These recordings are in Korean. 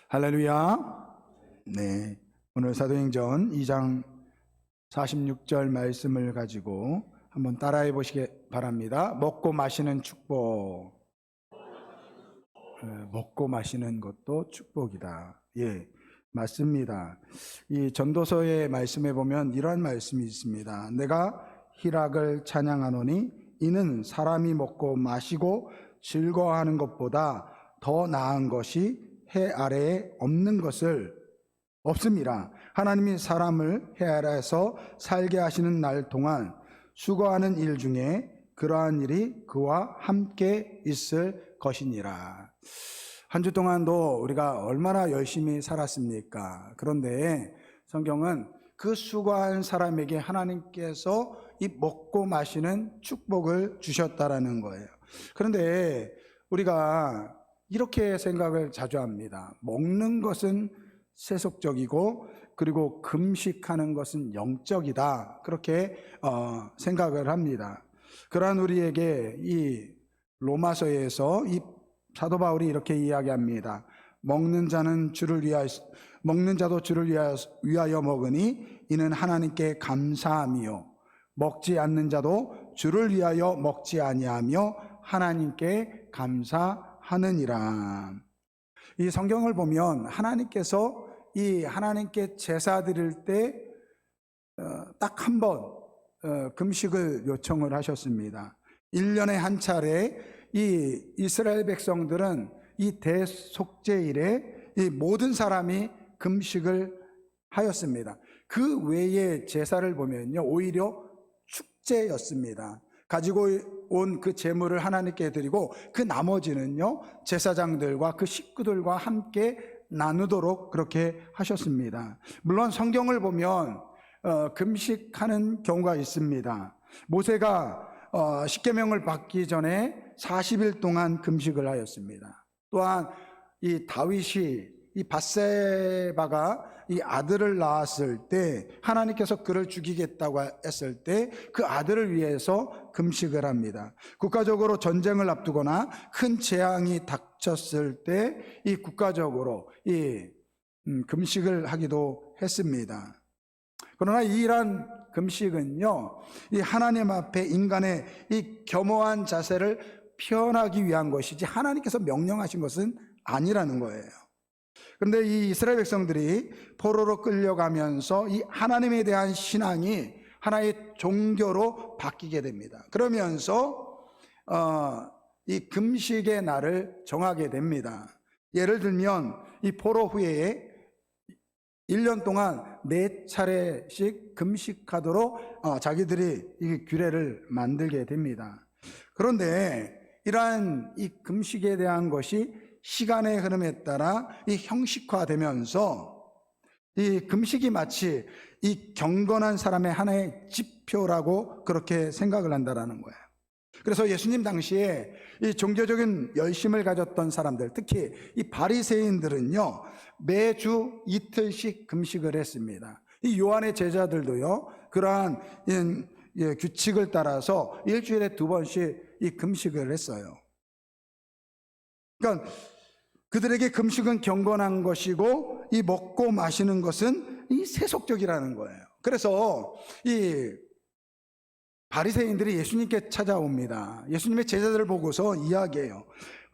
할렐루야. 네. 오늘 사도행전 2장 46절 말씀을 가지고 한번 따라해 보시기 바랍니다. 먹고 마시는 축복. 먹고 마시는 것도 축복이다. 예, 맞습니다. 이 전도서의 말씀에 보면 이러한 말씀이 있습니다. 내가 희락을 찬양하노니 이는 사람이 먹고 마시고 즐거워하는 것보다 더 나은 것이 해 아래에 없는 것을 없습니다. 하나님이 사람을 해 아래에서 살게 하시는 날 동안 수고하는 일 중에 그러한 일이 그와 함께 있을 것이니라. 한 주 동안도 우리가 얼마나 열심히 살았습니까? 그런데 성경은 그 수고한 사람에게 하나님께서 이 먹고 마시는 축복을 주셨다라는 거예요. 그런데 우리가 이렇게 생각을 자주 합니다. 먹는 것은 세속적이고 그리고 금식하는 것은 영적이다. 그렇게 생각을 합니다. 그러한 우리에게 이 로마서에서 이 사도 바울이 이렇게 이야기합니다. 먹는 자도 주를 위하여 먹으니 이는 하나님께 감사함이요 먹지 않는 자도 주를 위하여 먹지 아니하며 하나님께 감사하느니라. 이 성경을 보면 하나님께서 이 하나님께 제사 드릴 때 딱 한 번 금식을 요청을 하셨습니다. 1년에 한 차례 이 이스라엘 백성들은 이 대속죄일에 이 모든 사람이 금식을 하였습니다. 그 외의 제사를 보면요, 오히려 축제였습니다. 가지고 온 그 제물을 하나님께 드리고 그 나머지는요, 제사장들과 그 식구들과 함께 나누도록 그렇게 하셨습니다. 물론 성경을 보면 금식하는 경우가 있습니다. 모세가 십계명을 받기 전에 40일 동안 금식을 하였습니다. 또한 이 다윗이 이 밧세바가 이 아들을 낳았을 때 하나님께서 그를 죽이겠다고 했을 때 그 아들을 위해서 금식을 합니다. 국가적으로 전쟁을 앞두거나 큰 재앙이 닥쳤을 때 이 국가적으로 이 금식을 하기도 했습니다. 그러나 이러한 금식은요, 이 하나님 앞에 인간의 이 겸허한 자세를 표현하기 위한 것이지 하나님께서 명령하신 것은 아니라는 거예요. 그런데 이 이스라엘 백성들이 포로로 끌려가면서 이 하나님에 대한 신앙이 하나의 종교로 바뀌게 됩니다. 그러면서 이 금식의 날을 정하게 됩니다. 예를 들면 이 포로 후에 1년 동안 4차례씩 금식하도록 자기들이 이 규례를 만들게 됩니다. 그런데 이러한 이 금식에 대한 것이 시간의 흐름에 따라 이 형식화되면서 이 금식이 마치 이 경건한 사람의 하나의 지표라고 그렇게 생각을 한다라는 거예요. 그래서 예수님 당시에 이 종교적인 열심을 가졌던 사람들, 특히 이 바리새인들은요, 매주 이틀씩 금식을 했습니다. 이 요한의 제자들도요, 그러한 규칙을 따라서 일주일에 2번씩 이 금식을 했어요. 그러니까 그들에게 금식은 경건한 것이고 이 먹고 마시는 것은 이 세속적이라는 거예요. 그래서 이 바리새인들이 예수님께 찾아옵니다. 예수님의 제자들을 보고서 이야기해요.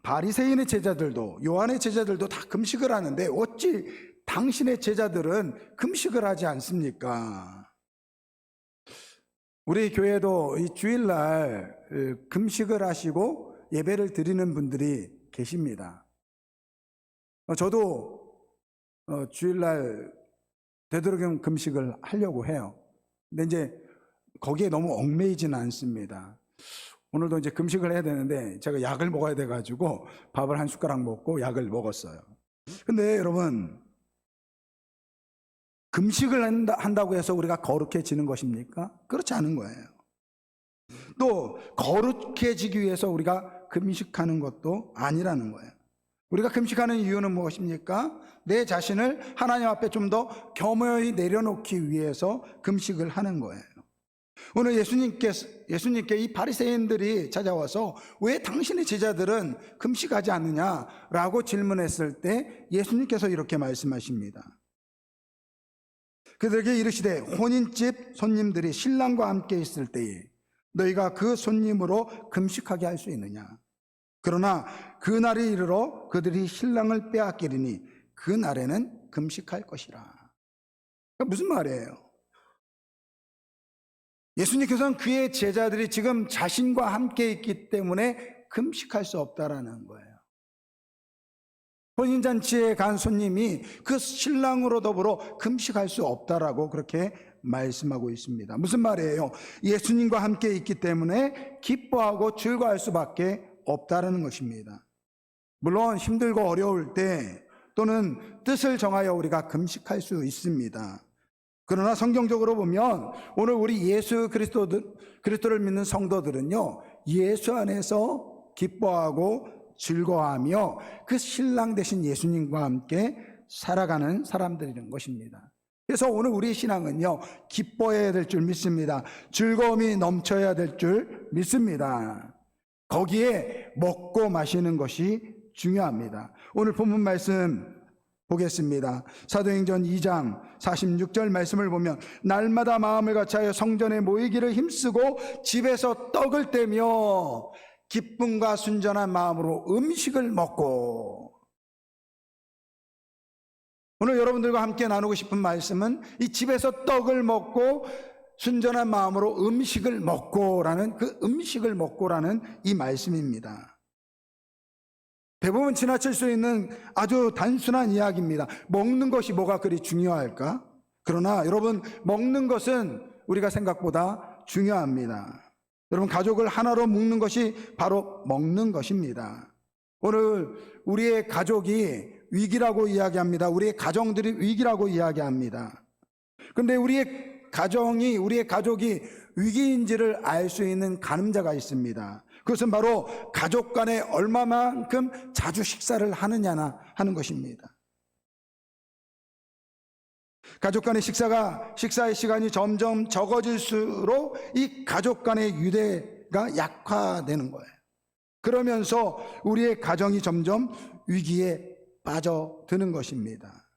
바리새인의 제자들도 요한의 제자들도 다 금식을 하는데 어찌 당신의 제자들은 금식을 하지 않습니까? 우리 교회도 이 주일날 금식을 하시고 예배를 드리는 분들이 계십니다. 저도 주일날 되도록이면 금식을 하려고 해요. 근데 이제 거기에 너무 얽매이지는 않습니다. 오늘도 이제 금식을 해야 되는데 제가 약을 먹어야 돼가지고 밥을 한 숟가락 먹고 약을 먹었어요. 근데 여러분, 금식을 한다고 해서 우리가 거룩해지는 것입니까? 그렇지 않은 거예요. 또 거룩해지기 위해서 우리가 금식하는 것도 아니라는 거예요. 우리가 금식하는 이유는 무엇입니까? 내 자신을 하나님 앞에 좀 더 겸허히 내려놓기 위해서 금식을 하는 거예요. 오늘 예수님께 이 바리새인들이 찾아와서 왜 당신의 제자들은 금식하지 않느냐라고 질문했을 때 예수님께서 이렇게 말씀하십니다. 그들에게 이르시되 혼인집 손님들이 신랑과 함께 있을 때에 너희가 그 손님으로 금식하게 할 수 있느냐? 그러나 그 날이 이르러 그들이 신랑을 빼앗기리니 그 날에는 금식할 것이라. 그러니까 무슨 말이에요? 예수님께서는 그의 제자들이 지금 자신과 함께 있기 때문에 금식할 수 없다라는 거예요. 혼인잔치에 간 손님이 그 신랑으로 더불어 금식할 수 없다라고 그렇게 말씀하고 있습니다. 무슨 말이에요? 예수님과 함께 있기 때문에 기뻐하고 즐거워할 수밖에 없다라는 것입니다. 물론 힘들고 어려울 때 또는 뜻을 정하여 우리가 금식할 수 있습니다. 그러나 성경적으로 보면 오늘 우리 예수 그리스도를 믿는 성도들은요, 예수 안에서 기뻐하고 즐거워하며 그 신랑 되신 예수님과 함께 살아가는 사람들이라는 것입니다. 그래서 오늘 우리의 신앙은요, 기뻐해야 될 줄 믿습니다. 즐거움이 넘쳐야 될 줄 믿습니다. 거기에 먹고 마시는 것이 중요합니다. 오늘 본문 말씀 보겠습니다. 사도행전 2장 46절 말씀을 보면 날마다 마음을 같이하여 성전에 모이기를 힘쓰고 집에서 떡을 떼며 기쁨과 순전한 마음으로 음식을 먹고. 오늘 여러분들과 함께 나누고 싶은 말씀은 이 집에서 떡을 먹고 순전한 마음으로 음식을 먹고라는 그 음식을 먹고라는 이 말씀입니다. 대부분 지나칠 수 있는 아주 단순한 이야기입니다. 먹는 것이 뭐가 그리 중요할까? 그러나 여러분, 먹는 것은 우리가 생각보다 중요합니다. 여러분, 가족을 하나로 묶는 것이 바로 먹는 것입니다. 오늘 우리의 가족이 위기라고 이야기합니다. 우리의 가정들이 위기라고 이야기합니다. 그런데 우리의 가족이 위기인지를 알 수 있는 가늠자가 있습니다. 그것은 바로 가족 간에 얼마만큼 자주 식사를 하느냐 하는 것입니다. 가족 간의 식사의 시간이 점점 적어질수록 이 가족 간의 유대가 약화되는 거예요. 그러면서 우리의 가정이 점점 위기에 빠져드는 것입니다.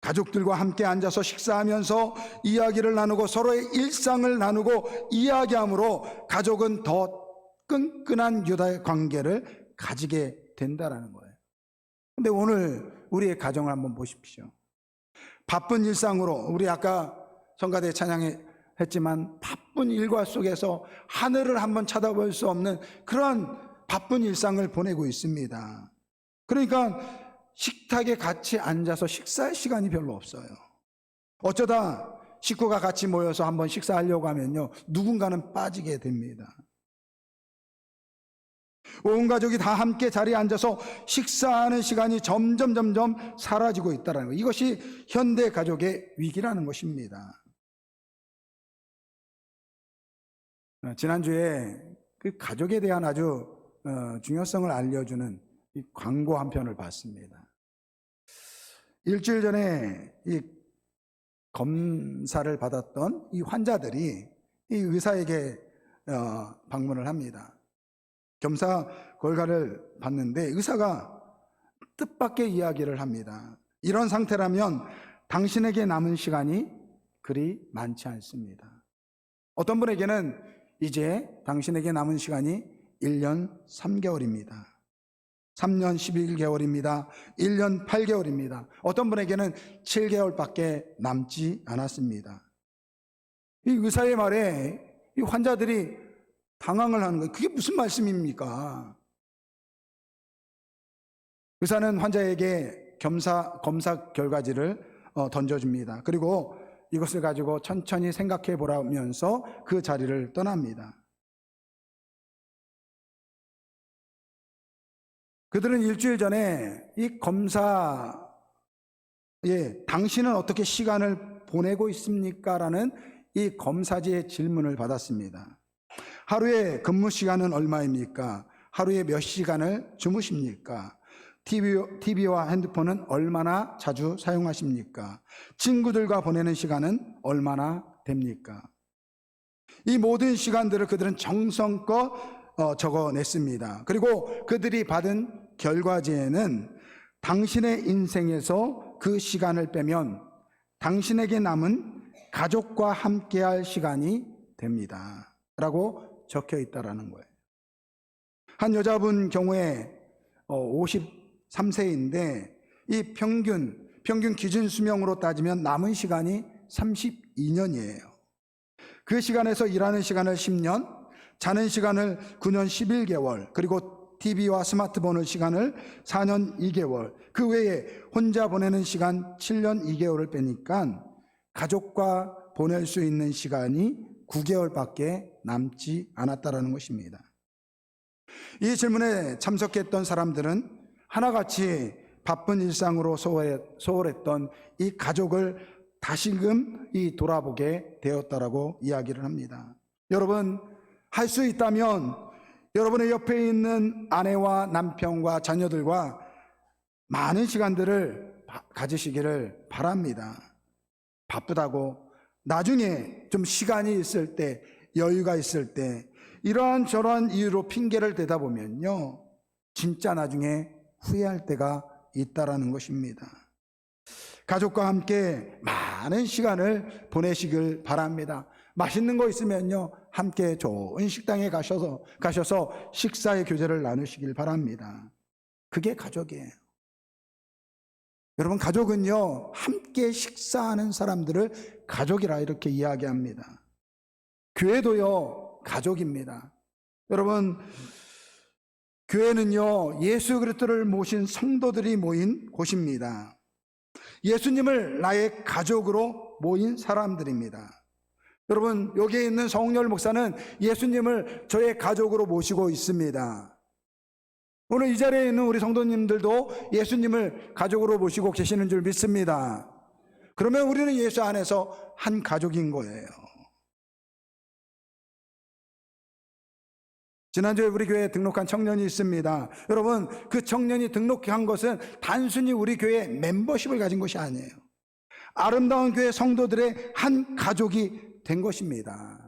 가족들과 함께 앉아서 식사하면서 이야기를 나누고 서로의 일상을 나누고 이야기함으로 가족은 더 끈끈한 유대 관계를 가지게 된다는 거예요. 그런데 오늘 우리의 가정을 한번 보십시오. 바쁜 일상으로, 우리 아까 성가대 찬양했지만 바쁜 일과 속에서 하늘을 한번 쳐다볼 수 없는 그런 바쁜 일상을 보내고 있습니다. 그러니까 식탁에 같이 앉아서 식사할 시간이 별로 없어요. 어쩌다 식구가 같이 모여서 한번 식사하려고 하면요, 누군가는 빠지게 됩니다. 온 가족이 다 함께 자리에 앉아서 식사하는 시간이 점점 사라지고 있다는 것. 이것이 현대 가족의 위기라는 것입니다. 지난주에 그 가족에 대한 아주 중요성을 알려주는 이 광고 한 편을 봤습니다. 일주일 전에 이 검사를 받았던 이 환자들이 이 의사에게 방문을 합니다. 검사 결과를 봤는데 의사가 뜻밖의 이야기를 합니다. 이런 상태라면 당신에게 남은 시간이 그리 많지 않습니다. 어떤 분에게는 이제 당신에게 남은 시간이 1년 3개월입니다. 3년 11개월입니다. 1년 8개월입니다. 어떤 분에게는 7개월밖에 남지 않았습니다. 이 의사의 말에 이 환자들이 당황을 하는 거예요. 그게 무슨 말씀입니까? 의사는 환자에게 검사 결과지를 던져줍니다. 그리고 이것을 가지고 천천히 생각해 보라면서 그 자리를 떠납니다. 그들은 일주일 전에 이 검사에 당신은 어떻게 시간을 보내고 있습니까? 라는 이 검사지의 질문을 받았습니다. 하루에 근무 시간은 얼마입니까? 하루에 몇 시간을 주무십니까? TV와 핸드폰은 얼마나 자주 사용하십니까? 친구들과 보내는 시간은 얼마나 됩니까? 이 모든 시간들을 그들은 정성껏 적어냈습니다. 그리고 그들이 받은 결과지에는 당신의 인생에서 그 시간을 빼면 당신에게 남은 가족과 함께할 시간이 됩니다 라고 적혀 있다라는 거예요. 한 여자분 경우에 53세인데 이 평균 기준 수명으로 따지면 남은 시간이 32년이에요. 그 시간에서 일하는 시간을 10년, 자는 시간을 9년 11개월, 그리고 TV와 스마트폰을 시간을 4년 2개월, 그 외에 혼자 보내는 시간 7년 2개월을 빼니까 가족과 보낼 수 있는 시간이 9개월밖에 남지 않았다라는 것입니다. 이 질문에 참석했던 사람들은 하나같이 바쁜 일상으로 소홀했던 이 가족을 다시금 돌아보게 되었다라고 이야기를 합니다. 여러분, 할 수 있다면 여러분의 옆에 있는 아내와 남편과 자녀들과 많은 시간들을 가지시기를 바랍니다. 바쁘다고 나중에 좀 시간이 있을 때, 여유가 있을 때 이러한 저러한 이유로 핑계를 대다 보면요, 진짜 나중에 후회할 때가 있다라는 것입니다. 가족과 함께 많은 시간을 보내시길 바랍니다. 맛있는 거 있으면요, 함께 좋은 식당에 가셔서 식사의 교제를 나누시길 바랍니다. 그게 가족이에요. 여러분, 가족은요, 함께 식사하는 사람들을 가족이라 이렇게 이야기합니다. 교회도요, 가족입니다. 여러분, 교회는요, 예수 그리스도를 모신 성도들이 모인 곳입니다. 예수님을 나의 가족으로 모인 사람들입니다. 여러분, 여기에 있는 성열 목사는 예수님을 저의 가족으로 모시고 있습니다. 오늘 이 자리에 있는 우리 성도님들도 예수님을 가족으로 모시고 계시는 줄 믿습니다. 그러면 우리는 예수 안에서 한 가족인 거예요. 지난주에 우리 교회에 등록한 청년이 있습니다. 여러분, 그 청년이 등록한 것은 단순히 우리 교회의 멤버십을 가진 것이 아니에요. 아름다운 교회 성도들의 한 가족이 된 것입니다.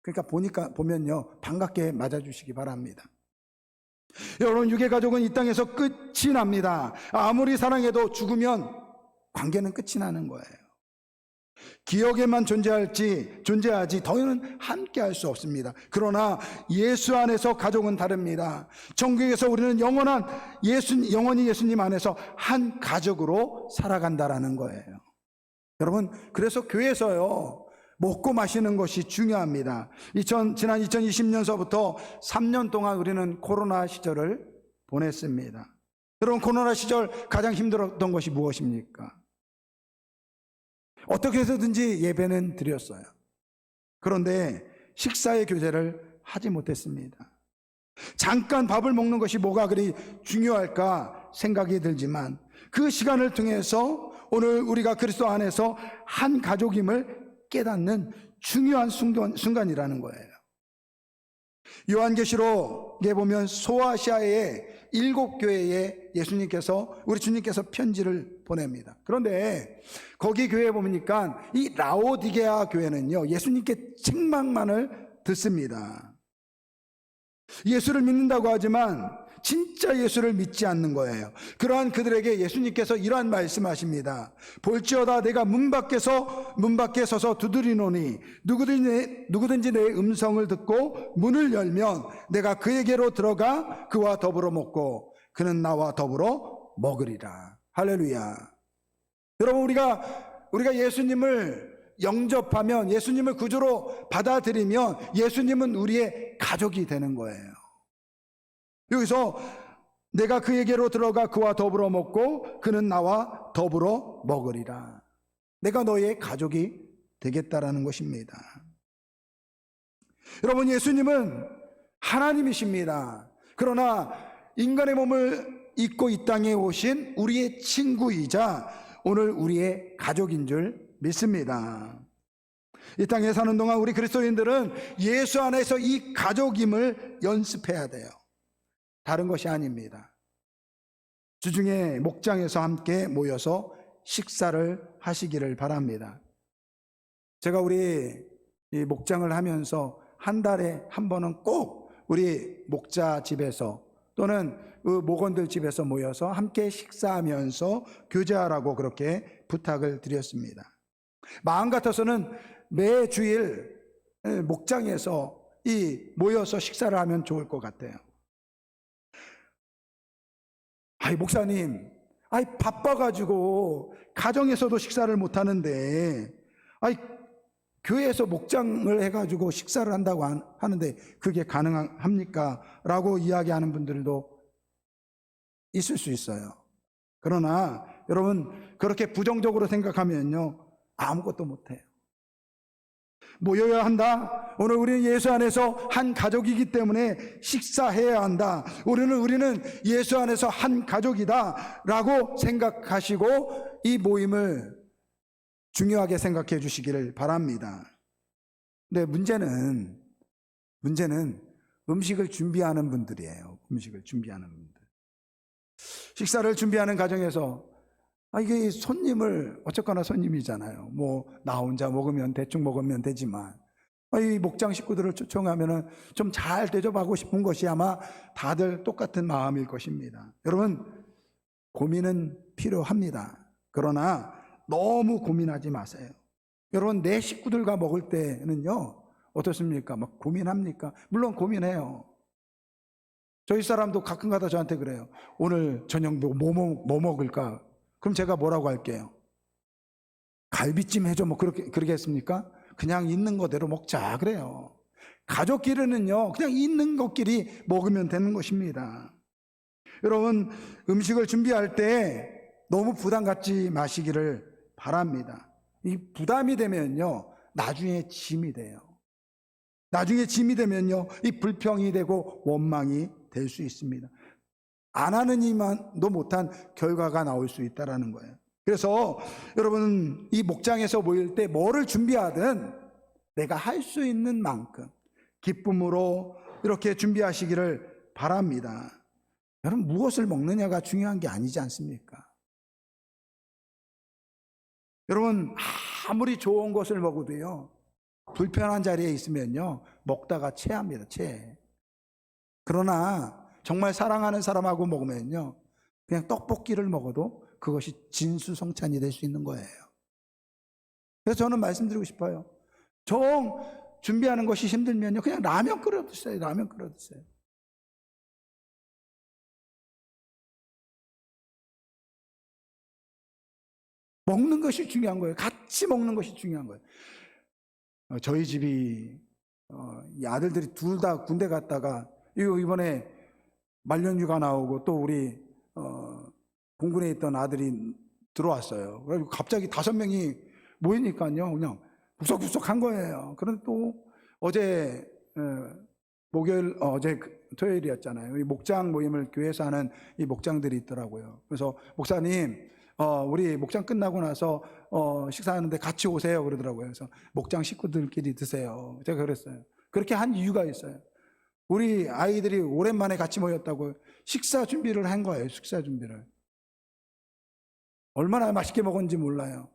그러니까 보면요, 반갑게 맞아주시기 바랍니다. 여러분, 유괴가족은 이 땅에서 끝이 납니다. 아무리 사랑해도 죽으면 관계는 끝이 나는 거예요. 기억에만 존재하지 더는 함께 할 수 없습니다. 그러나 예수 안에서 가족은 다릅니다. 천국에서 우리는 영원히 예수님 안에서 한 가족으로 살아간다라는 거예요. 여러분, 그래서 교회에서요, 먹고 마시는 것이 중요합니다. 지난 2020년서부터 3년 동안 우리는 코로나 시절을 보냈습니다. 여러분, 코로나 시절 가장 힘들었던 것이 무엇입니까? 어떻게 해서든지 예배는 드렸어요. 그런데 식사의 교제를 하지 못했습니다. 잠깐 밥을 먹는 것이 뭐가 그리 중요할까 생각이 들지만 그 시간을 통해서 오늘 우리가 그리스도 안에서 한 가족임을 깨닫는 중요한 순간이라는 거예요. 요한계시록에 보면 소아시아의 7교회에 우리 주님께서 편지를 보냅니다. 그런데 거기 교회에 보니까 이 라오디게아 교회는요, 예수님께 책망만을 듣습니다. 예수를 믿는다고 하지만 진짜 예수를 믿지 않는 거예요. 그러한 그들에게 예수님께서 이러한 말씀하십니다. 볼지어다 내가 문 밖에 서서 두드리노니 누구든지 내 음성을 듣고 문을 열면 내가 그에게로 들어가 그와 더불어 먹고 그는 나와 더불어 먹으리라. 할렐루야. 여러분, 우리가 예수님을 영접하면, 예수님을 구주로 받아들이면 예수님은 우리의 가족이 되는 거예요. 여기서 내가 그에게로 들어가 그와 더불어 먹고 그는 나와 더불어 먹으리라. 내가 너의 가족이 되겠다라는 것입니다. 여러분, 예수님은 하나님이십니다. 그러나 인간의 몸을 입고 이 땅에 오신 우리의 친구이자 오늘 우리의 가족인 줄 믿습니다. 이 땅에 사는 동안 우리 그리스도인들은 예수 안에서 이 가족임을 연습해야 돼요. 다른 것이 아닙니다. 주중에 목장에서 함께 모여서 식사를 하시기를 바랍니다. 제가 우리 이 목장을 하면서 한 달에 한 번은 꼭 우리 목자 집에서 또는 그 목원들 집에서 모여서 함께 식사하면서 교제하라고 그렇게 부탁을 드렸습니다. 마음 같아서는 매 주일 목장에서 모여서 식사를 하면 좋을 것 같아요. 목사님, 바빠가지고 가정에서도 식사를 못 하는데, 교회에서 목장을 해가지고 식사를 한다고 하는데 그게 가능합니까? 라고 이야기하는 분들도 있을 수 있어요. 그러나 여러분, 그렇게 부정적으로 생각하면요, 아무것도 못해요. 모여야 한다. 오늘 우리는 예수 안에서 한 가족이기 때문에 식사해야 한다. 우리는 예수 안에서 한 가족이다 라고 생각하시고 이 모임을 중요하게 생각해 주시기를 바랍니다. 근데 문제는 음식을 준비하는 분들이에요. 음식을 준비하는 분들. 식사를 준비하는 과정에서 이게 손님을, 어쨌거나 손님이잖아요. 나 혼자 먹으면 대충 먹으면 되지만 이 목장 식구들을 초청하면 좀 잘 대접하고 싶은 것이 아마 다들 똑같은 마음일 것입니다. 여러분, 고민은 필요합니다. 그러나 너무 고민하지 마세요. 여러분, 내 식구들과 먹을 때는요, 어떻습니까? 막 고민합니까? 물론 고민해요. 저희 사람도 가끔가다 저한테 그래요. 오늘 저녁 뭐 먹을까? 그럼 제가 뭐라고 할게요? 갈비찜 해줘. 그러겠습니까? 그냥 있는 거대로 먹자 그래요. 가족끼리는요, 그냥 있는 것끼리 먹으면 되는 것입니다. 여러분, 음식을 준비할 때 너무 부담 갖지 마시기를 바랍니다. 이 부담이 되면요, 나중에 짐이 돼요. 나중에 짐이 되면요, 이 불평이 되고 원망이 될 수 있습니다. 안 하는 이만도 못한 결과가 나올 수 있다는 거예요. 그래서 여러분, 이 목장에서 모일 때 뭐를 준비하든 내가 할 수 있는 만큼 기쁨으로 이렇게 준비하시기를 바랍니다. 여러분, 무엇을 먹느냐가 중요한 게 아니지 않습니까? 여러분, 아무리 좋은 것을 먹어도요, 불편한 자리에 있으면요, 먹다가 체합니다. 체해. 그러나 정말 사랑하는 사람하고 먹으면요, 그냥 떡볶이를 먹어도 그것이 진수성찬이 될 수 있는 거예요. 그래서 저는 말씀드리고 싶어요. 정 준비하는 것이 힘들면요, 그냥 라면 끓여 드세요. 라면 끓여 드세요. 먹는 것이 중요한 거예요. 같이 먹는 것이 중요한 거예요. 저희 집이 이 아들들이 둘 다 군대 갔다가 이번에 말년휴가 나오고 또 우리 공군에 있던 아들이 들어왔어요. 그래서 갑자기 5명이 모이니까요, 그냥 구석구석한 거예요. 그런데 또 어제 어제 토요일이었잖아요. 우리 목장 모임을 교회에서 하는 이 목장들이 있더라고요. 그래서 목사님, 우리 목장 끝나고 나서 식사하는데 같이 오세요 그러더라고요. 그래서 목장 식구들끼리 드세요. 제가 그랬어요. 그렇게 한 이유가 있어요. 우리 아이들이 오랜만에 같이 모였다고 식사 준비를 한 거예요. 식사 준비를. 얼마나 맛있게 먹었는지 몰라요.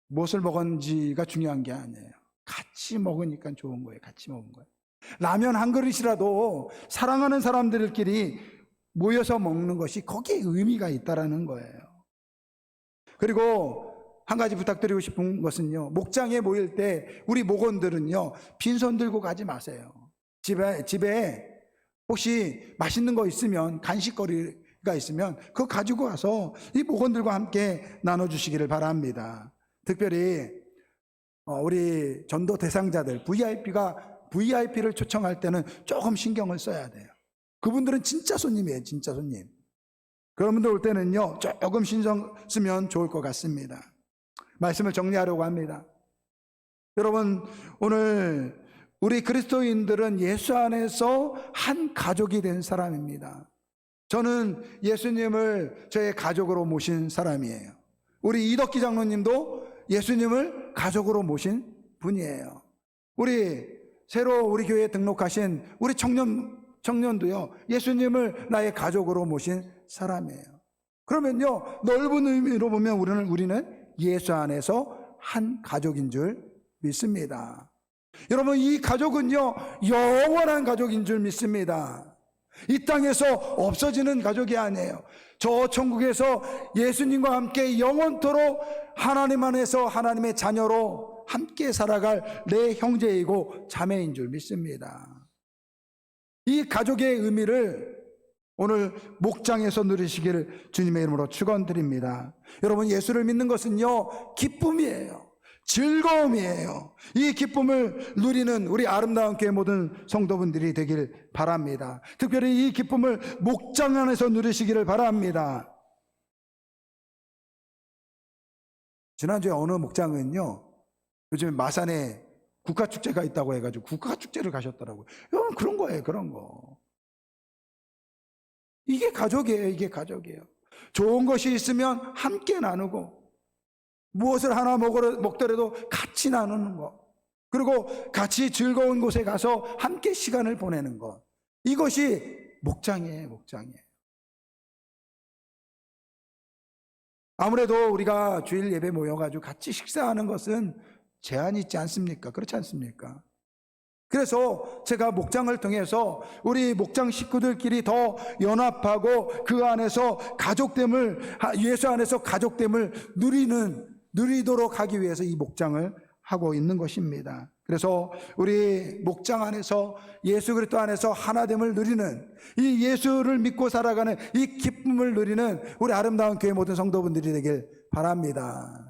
무엇을 먹었는지가 중요한 게 아니에요. 같이 먹으니까 좋은 거예요. 같이 먹은 거예요. 라면 한 그릇이라도 사랑하는 사람들끼리 모여서 먹는 것이 거기에 의미가 있다라는 거예요. 그리고 한 가지 부탁드리고 싶은 것은요, 목장에 모일 때 우리 목원들은요, 빈손 들고 가지 마세요. 집에 혹시 맛있는 거 있으면, 간식거리가 있으면 그거 가지고 와서 이 목원들과 함께 나눠주시기를 바랍니다. 특별히 우리 전도 대상자들, VIP를 초청할 때는 조금 신경을 써야 돼요. 그분들은 진짜 손님이에요. 진짜 손님. 그런 분들 올 때는요, 조금 신경 쓰면 좋을 것 같습니다. 말씀을 정리하려고 합니다. 여러분, 오늘 우리 그리스도인들은 예수 안에서 한 가족이 된 사람입니다. 저는 예수님을 저의 가족으로 모신 사람이에요. 우리 이덕기 장로님도 예수님을 가족으로 모신 분이에요. 새로 우리 교회에 등록하신 우리 청년도요, 예수님을 나의 가족으로 모신 사람이에요. 그러면요, 넓은 의미로 보면 우리는 예수 안에서 한 가족인 줄 믿습니다. 여러분, 이 가족은요, 영원한 가족인 줄 믿습니다. 이 땅에서 없어지는 가족이 아니에요. 저 천국에서 예수님과 함께 영원토록 하나님 안에서 하나님의 자녀로 함께 살아갈 내 형제이고 자매인 줄 믿습니다. 이 가족의 의미를 오늘 목장에서 누리시기를 주님의 이름으로 축원드립니다. 여러분, 예수를 믿는 것은요, 기쁨이에요. 즐거움이에요. 이 기쁨을 누리는 우리 아름다운 교회 모든 성도분들이 되길 바랍니다. 특별히 이 기쁨을 목장 안에서 누리시기를 바랍니다. 지난주에 어느 목장은요, 요즘 마산에 국가축제가 있다고 해가지고 국가축제를 가셨더라고요. 여러분, 그런 거예요. 그런 거. 이게 가족이에요. 이게 가족이에요. 좋은 것이 있으면 함께 나누고, 무엇을 하나 먹더라도 같이 나누는 것, 그리고 같이 즐거운 곳에 가서 함께 시간을 보내는 것, 이것이 목장이에요. 목장이에요. 아무래도 우리가 주일 예배 모여가지고 같이 식사하는 것은 제한이 있지 않습니까? 그렇지 않습니까? 그래서 제가 목장을 통해서 우리 목장 식구들끼리 더 연합하고 그 안에서 가족됨을, 예수 안에서 가족됨을 누리도록 하기 위해서 이 목장을 하고 있는 것입니다. 그래서 우리 목장 안에서 예수 그리스도 안에서 하나됨을 누리는, 이 예수를 믿고 살아가는 이 기쁨을 누리는 우리 아름다운 교회 모든 성도분들이 되길 바랍니다.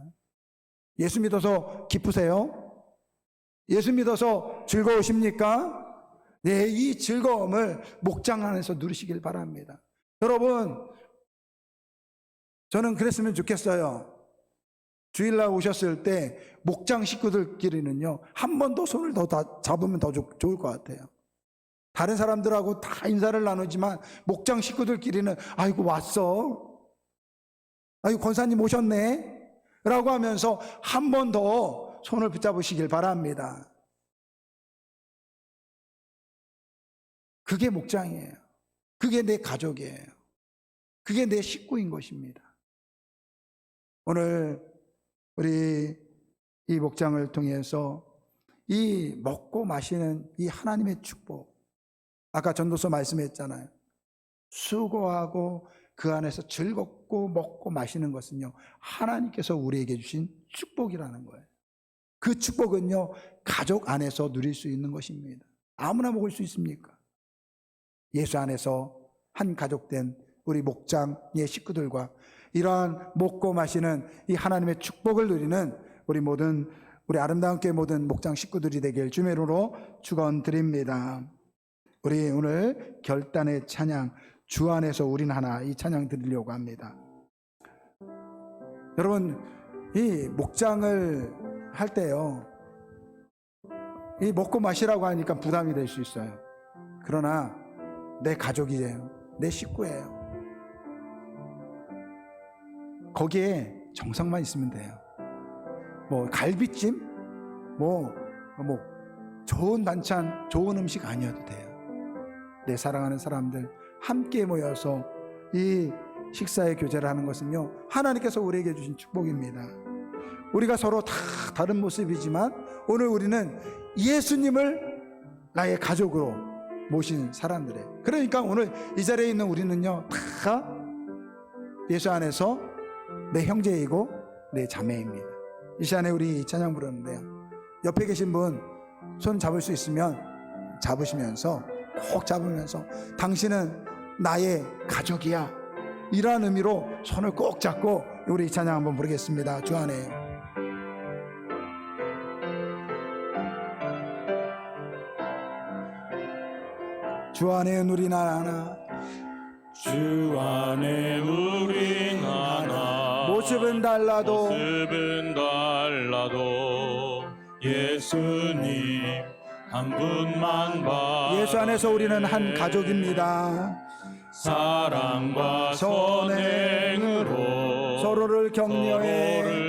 예수 믿어서 기쁘세요? 예수 믿어서 즐거우십니까? 네, 이 즐거움을 목장 안에서 누리시길 바랍니다. 여러분, 저는 그랬으면 좋겠어요. 주일날 오셨을 때 목장 식구들끼리는요, 한 번 더 손을 더 잡으면 더 좋을 것 같아요. 다른 사람들하고 다 인사를 나누지만 목장 식구들끼리는 아이고 왔어, 아이고 권사님 오셨네 라고 하면서 한 번 더 손을 붙잡으시길 바랍니다. 그게 목장이에요. 그게 내 가족이에요. 그게 내 식구인 것입니다. 오늘 우리 이 목장을 통해서 이 먹고 마시는 이 하나님의 축복, 아까 전도서 말씀했잖아요. 수고하고 그 안에서 즐겁고 먹고 마시는 것은요, 하나님께서 우리에게 주신 축복이라는 거예요. 그 축복은요, 가족 안에서 누릴 수 있는 것입니다. 아무나 먹을 수 있습니까? 예수 안에서 한 가족된 우리 목장의 식구들과 이러한 먹고 마시는 이 하나님의 축복을 누리는 우리 아름다운 교회 모든 목장 식구들이 되길 주의 이름으로 축원드립니다. 우리 오늘 결단의 찬양, 주 안에서 우린 하나, 이 찬양 드리려고 합니다. 여러분, 이 목장을 할 때요, 이 먹고 마시라고 하니까 부담이 될 수 있어요. 그러나 내 가족이에요. 내 식구예요. 거기에 정성만 있으면 돼요. 뭐 갈비찜, 뭐 좋은 반찬, 좋은 음식 아니어도 돼요. 내 사랑하는 사람들 함께 모여서 이 식사의 교제를 하는 것은요, 하나님께서 우리에게 주신 축복입니다. 우리가 서로 다 다른 모습이지만 오늘 우리는 예수님을 나의 가족으로 모신 사람들이에요. 그러니까 오늘 이 자리에 있는 우리는요, 다 예수 안에서 내 형제이고 내 자매입니다. 이 시간에 우리 찬양 부르는데요, 옆에 계신 분 손 잡을 수 있으면 잡으시면서, 꼭 잡으면서 당신은 나의 가족이야, 이러한 의미로 손을 꼭 잡고 우리 이 찬양 한번 부르겠습니다. 주 안에. 주 안에 우린 하나, 주 안에 우린 하나, 모습은 달라도 예수님 한 분만 봐. 예수 안에서 우리는 한 가족입니다. 사랑과 선행으로 서로를 격려해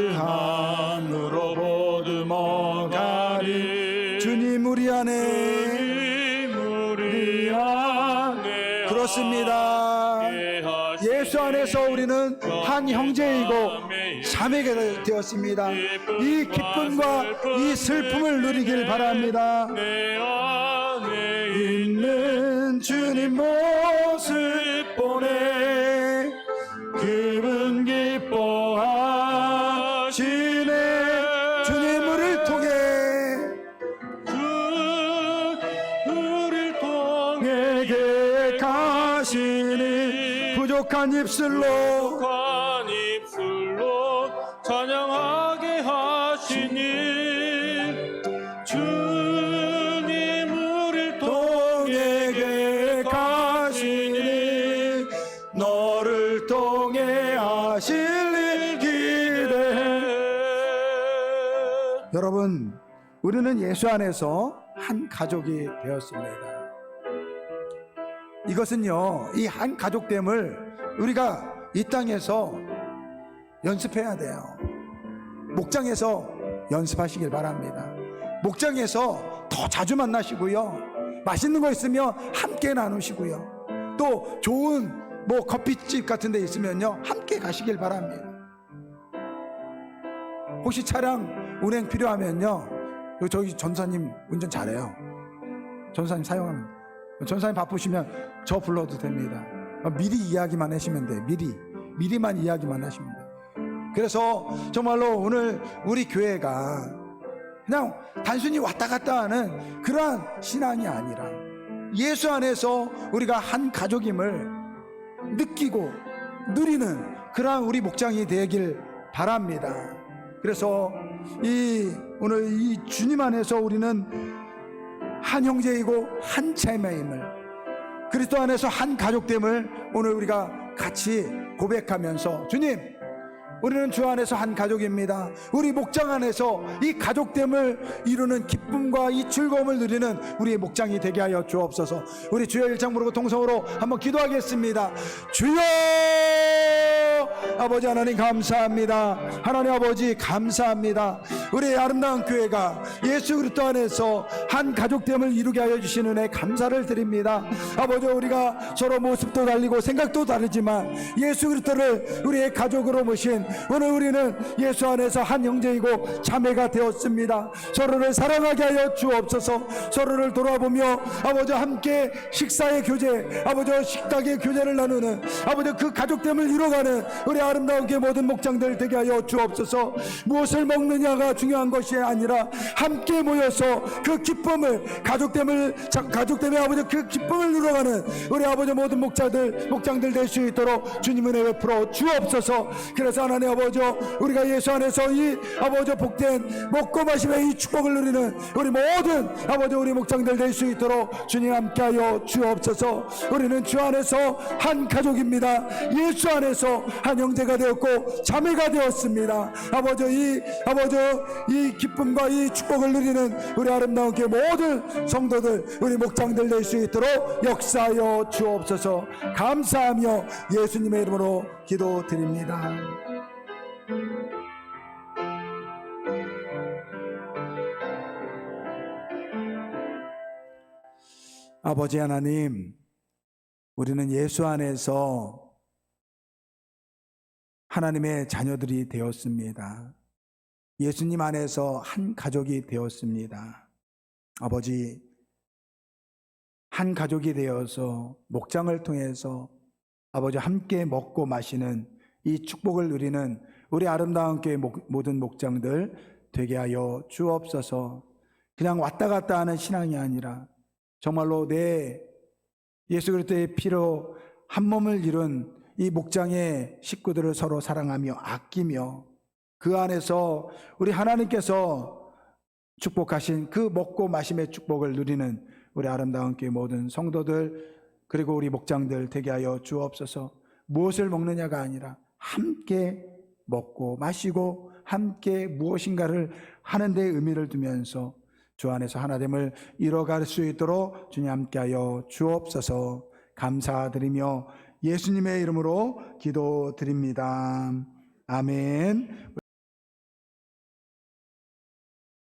따스함으로 보듬어가리. 주님 우리 안에. 주님 우리 안에 그렇습니다. 예수 안에서 우리는 한 형제이고 자매가 되었습니다. 이 기쁨과 이 슬픔을 누리길 바랍니다. 내 안에 있는 주님 모습 보내 그분 기뻐하시네. 주님 우리를 통해 우리를 통해 내게 가시니 부족한 입술로 한 입술로 찬양하게 하시니 주님 우리를 통에게 가시니 너를 통해 하실 일 기대해. 여러분, 우리는 예수 안에서 한 가족이 되었습니다. 이것은요, 이 한 가족됨을 우리가 이 땅에서 연습해야 돼요. 목장에서 연습하시길 바랍니다. 목장에서 더 자주 만나시고요, 맛있는 거 있으면 함께 나누시고요, 또 좋은 커피집 같은 데 있으면요 함께 가시길 바랍니다. 혹시 차량 운행 필요하면요, 저기 전사님 운전 잘해요. 전사님 사용하면, 전사님 바쁘시면 저 불러도 됩니다. 미리 이야기만 하시면 돼요. 미리만 이야기만 하시면 돼요. 그래서 정말로 오늘 우리 교회가 그냥 단순히 왔다 갔다 하는 그러한 신앙이 아니라 예수 안에서 우리가 한 가족임을 느끼고 누리는 그러한 우리 목장이 되길 바랍니다. 그래서 오늘 이 주님 안에서 우리는 한 형제이고 한 자매임을, 그리스도 안에서 한 가족됨을 오늘 우리가 같이 고백하면서, 주님, 우리는 주 안에서 한 가족입니다. 우리 목장 안에서 이 가족됨을 이루는 기쁨과 이 즐거움을 누리는 우리의 목장이 되게 하여 주옵소서. 우리 주여 일창 부르고 통성으로 한번 기도하겠습니다. 주여! 아버지 하나님 감사합니다. 하나님 아버지 감사합니다. 우리의 아름다운 교회가 예수 그리스도 안에서 한 가족됨을 이루게 하여 주시는 은혜 감사를 드립니다. 아버지, 우리가 서로 모습도 달리고 생각도 다르지만 예수 그리스도를 우리의 가족으로 모신 오늘 우리는 예수 안에서 한 형제이고 자매가 되었습니다. 서로를 사랑하게 하여 주옵소서. 서로를 돌아보며 아버지 함께 식사의 교제, 아버지 식탁의 교제를 나누는 아버지 그 가족됨을 이뤄가는 우리 아름다운 게 모든 목장들 되게 하여 주옵소서. 무엇을 먹느냐가 중요한 것이 아니라 함께 모여서 그 기쁨을, 가족됨의 아버지 그 기쁨을 누려가는 우리 아버지 모든 목장들 될 수 있도록 주님 은혜 베풀어 주옵소서. 그래서 하나님 아버지, 우리가 예수 안에서 이 아버지 복된 먹고 마시며 이 축복을 누리는 우리 모든 아버지 우리 목장들 될 수 있도록 주님 함께하여 주옵소서. 우리는 주 안에서 한 가족입니다. 예수 안에서 한 형제가 되었고 자매가 되었습니다. 아버지 이 기쁨과 이 축복을 누리는 우리 아름다운 그 모든 성도들, 우리 목장들 될 수 있도록 역사하여 주옵소서. 감사하며 예수님의 이름으로 기도드립니다. 아버지 하나님, 우리는 예수 안에서 하나님의 자녀들이 되었습니다. 예수님 안에서 한 가족이 되었습니다. 아버지, 한 가족이 되어서 목장을 통해서 아버지 함께 먹고 마시는 이 축복을 누리는 우리 아름다운 교회 모든 목장들 되게 하여 주옵소서. 그냥 왔다 갔다 하는 신앙이 아니라 정말로 내 예수 그리스도의 피로 한 몸을 이룬 이 목장의 식구들을 서로 사랑하며 아끼며 그 안에서 우리 하나님께서 축복하신 그 먹고 마심의 축복을 누리는 우리 아름다운 교회 모든 성도들, 그리고 우리 목장들 되게 하여 주옵소서. 무엇을 먹느냐가 아니라 함께 먹고 마시고 함께 무엇인가를 하는 데 의미를 두면서 주 안에서 하나됨을 이뤄갈 수 있도록 주님 함께하여 주옵소서. 감사드리며 예수님의 이름으로 기도드립니다. 아멘.